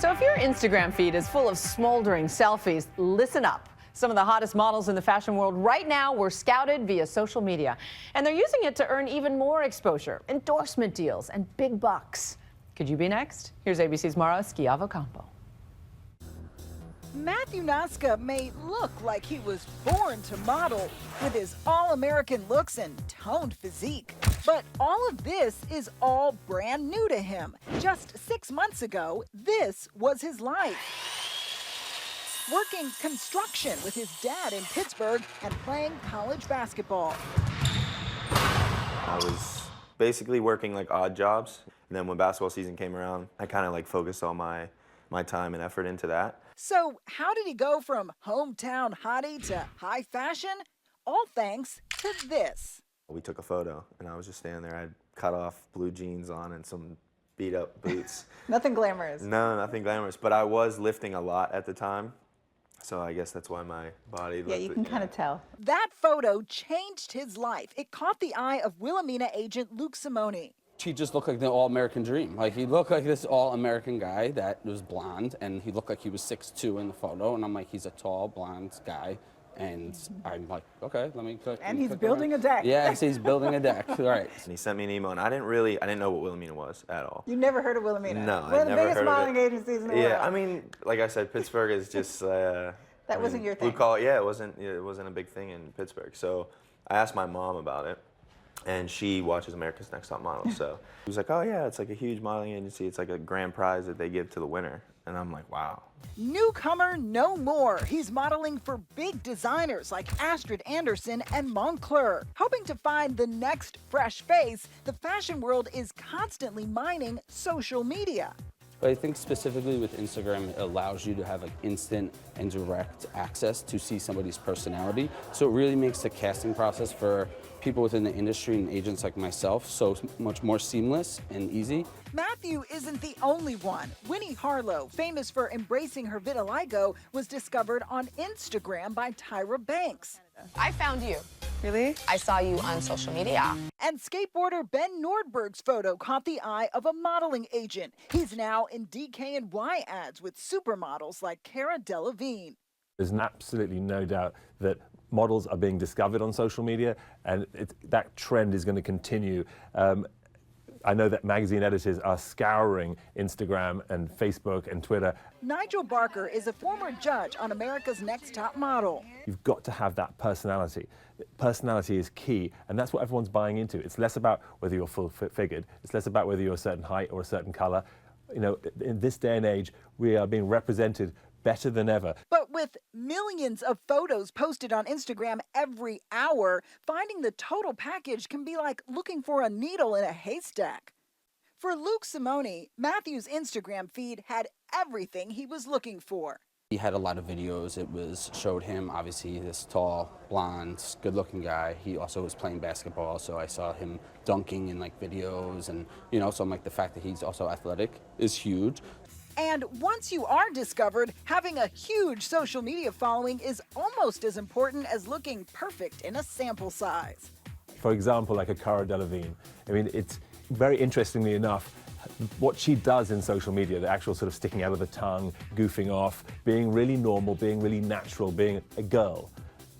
So if your Instagram feed is full of smoldering selfies, listen up. Some of the hottest models in the fashion world right now were scouted via social media, and they're using it to earn even more exposure, endorsement deals, and big bucks. Could you be next? Here's ABC's Mara Schiavocampo. Noszka may look like he was born to model with his all-American looks and toned physique. But all of this is all brand new to him. Just 6 months ago, this was his life. Working construction with his dad in Pittsburgh and playing college basketball. I was basically working like odd jobs. And then when basketball season came around, I kind of like focused all my time and effort into that. So how did he go from hometown hottie to high fashion? All thanks to this. We took a photo and I was just standing there. I had cut off blue jeans on and some beat up boots. Nothing glamorous. No, nothing glamorous. But I was lifting a lot at the time. So I guess that's why my body... Yeah, you can kind of tell. That photo changed his life. It caught the eye of Wilhelmina agent Simone. He just looked like the all-American dream. Like, he looked like this all-American guy that was blonde, and he looked like he was 6'2" in the photo, and I'm like, he's a tall, blonde guy, and I'm like, okay, let me click. And he's building a deck. Yes, he's building a deck, all right. And he sent me an email, and I didn't know what Wilhelmina was at all. You never heard of Wilhelmina? No, One of the biggest modeling agencies in the world. Yeah, I mean, like I said, Pittsburgh is just... that wasn't your thing. Blue collar, yeah, it wasn't a big thing in Pittsburgh. So I asked my mom about it, and she watches America's Next Top Model. So she was like, oh yeah, it's like a huge modeling agency. It's like a grand prize that they give to the winner. And I'm like, wow. Newcomer no more. He's modeling for big designers like Astrid Anderson and Moncler. Hoping to find the next fresh face, the fashion world is constantly mining social media. But I think specifically with Instagram, it allows you to have like instant and direct access to see somebody's personality. So it really makes the casting process for people within the industry and agents like myself so much more seamless and easy. Matthew isn't the only one. Winnie Harlow, famous for embracing her vitiligo, was discovered on Instagram by Tyra Banks. I found you. Really? I saw you on social media. And skateboarder Ben Nordberg's photo caught the eye of a modeling agent. He's now in DKNY ads with supermodels like Cara Delevingne. There's absolutely no doubt that models are being discovered on social media, and that trend is going to continue. I know that magazine editors are scouring Instagram and Facebook and Twitter. Nigel Barker is a former judge on America's Next Top Model. You've got to have that personality. Personality is key, and that's what everyone's buying into. It's less about whether you're full-figured. It's less about whether you're a certain height or a certain color. You know, in this day and age, we are being represented better than ever. But with millions of photos posted on Instagram every hour, finding the total package can be like looking for a needle in a haystack. For Simone, Matthew's Instagram feed had everything he was looking for. He had a lot of videos. Showed him, obviously, this tall, blonde, good-looking guy. He also was playing basketball, so I saw him dunking in like videos, and you know, so I'm like, the fact that he's also athletic is huge. And once you are discovered, having a huge social media following is almost as important as looking perfect in a sample size. For example, like a Cara Delevingne. I mean, it's very interestingly enough, what she does in social media, the actual sort of sticking out of the tongue, goofing off, being really normal, being really natural, being a girl.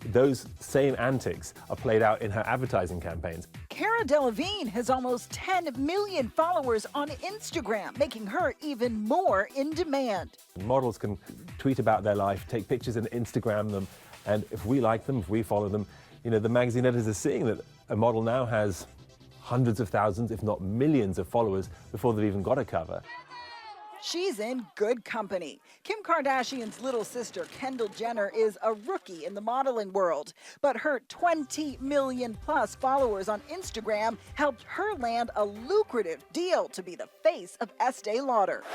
Those same antics are played out in her advertising campaigns. Cara Delevingne has almost 10 million followers on Instagram, making her even more in demand. Models can tweet about their life, take pictures and Instagram them, and if we like them, if we follow them, you know, the magazine editors are seeing that a model now has hundreds of thousands, if not millions of followers before they've even got a cover. She's in good company. Kim Kardashian's little sister, Kendall Jenner, is a rookie in the modeling world. But her 20 million plus followers on Instagram helped her land a lucrative deal to be the face of Estee Lauder.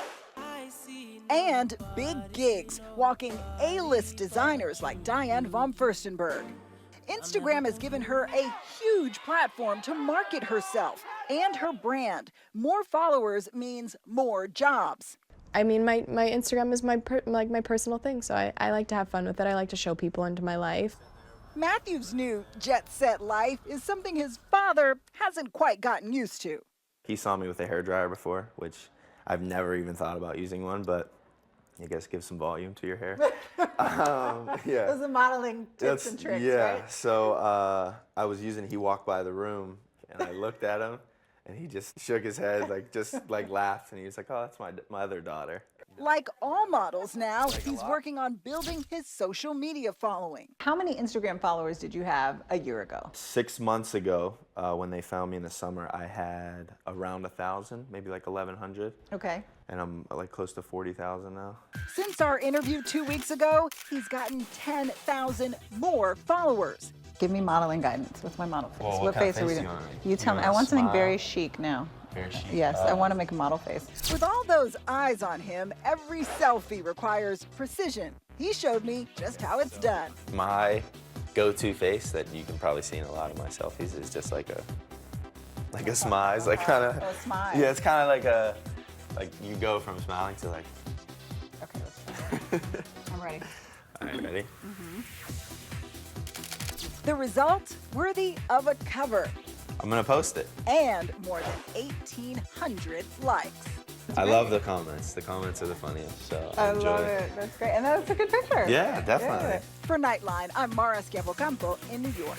And big gigs, walking A-list designers like Diane von Furstenberg. Instagram has given her a huge platform to market herself and her brand. More followers means more jobs. I mean, my Instagram is my personal thing, so I like to have fun with it. I like to show people into my life. Matthew's new jet-set life is something his father hasn't quite gotten used to. He saw me with a hairdryer before, which I've never even thought about using one, but I guess give some volume to your hair. Those Yeah. are modeling tips and tricks, Yeah. right? So I was he walked by the room, and I looked at him, and he just shook his head, like laughed, and he was like, "Oh, that's my other daughter." Like all models now, he's working on building his social media following. How many Instagram followers did you have a year ago? 6 months ago, when they found me in the summer, I had around 1,000, maybe like 1,100. Okay. And I'm like close to 40,000 now. Since our interview 2 weeks ago, he's gotten 10,000 more followers. Give me modeling guidance. What's my model face? Well, what kind of face are we face doing? you want? You You tell me. want I a want something smile? very chic now. Very chic. Yes, I want to make a model face. With all those eyes on him, every selfie requires precision. He showed me just how it's done. My go-to face that you can probably see in a lot of my selfies is just like a smile. It's like kind of. A smile. Yeah, it's kind of like you go from smiling to like. Okay, let's try. I'm ready. All right, ready? The result, worthy of a cover I'm gonna post it. and more than 1,800 likes. I love the comments. The comments are the funniest, so I enjoy love it. That's great. And that's a good picture. Yeah, definitely. For Nightline, I'm Mara Schiavocampo in New York.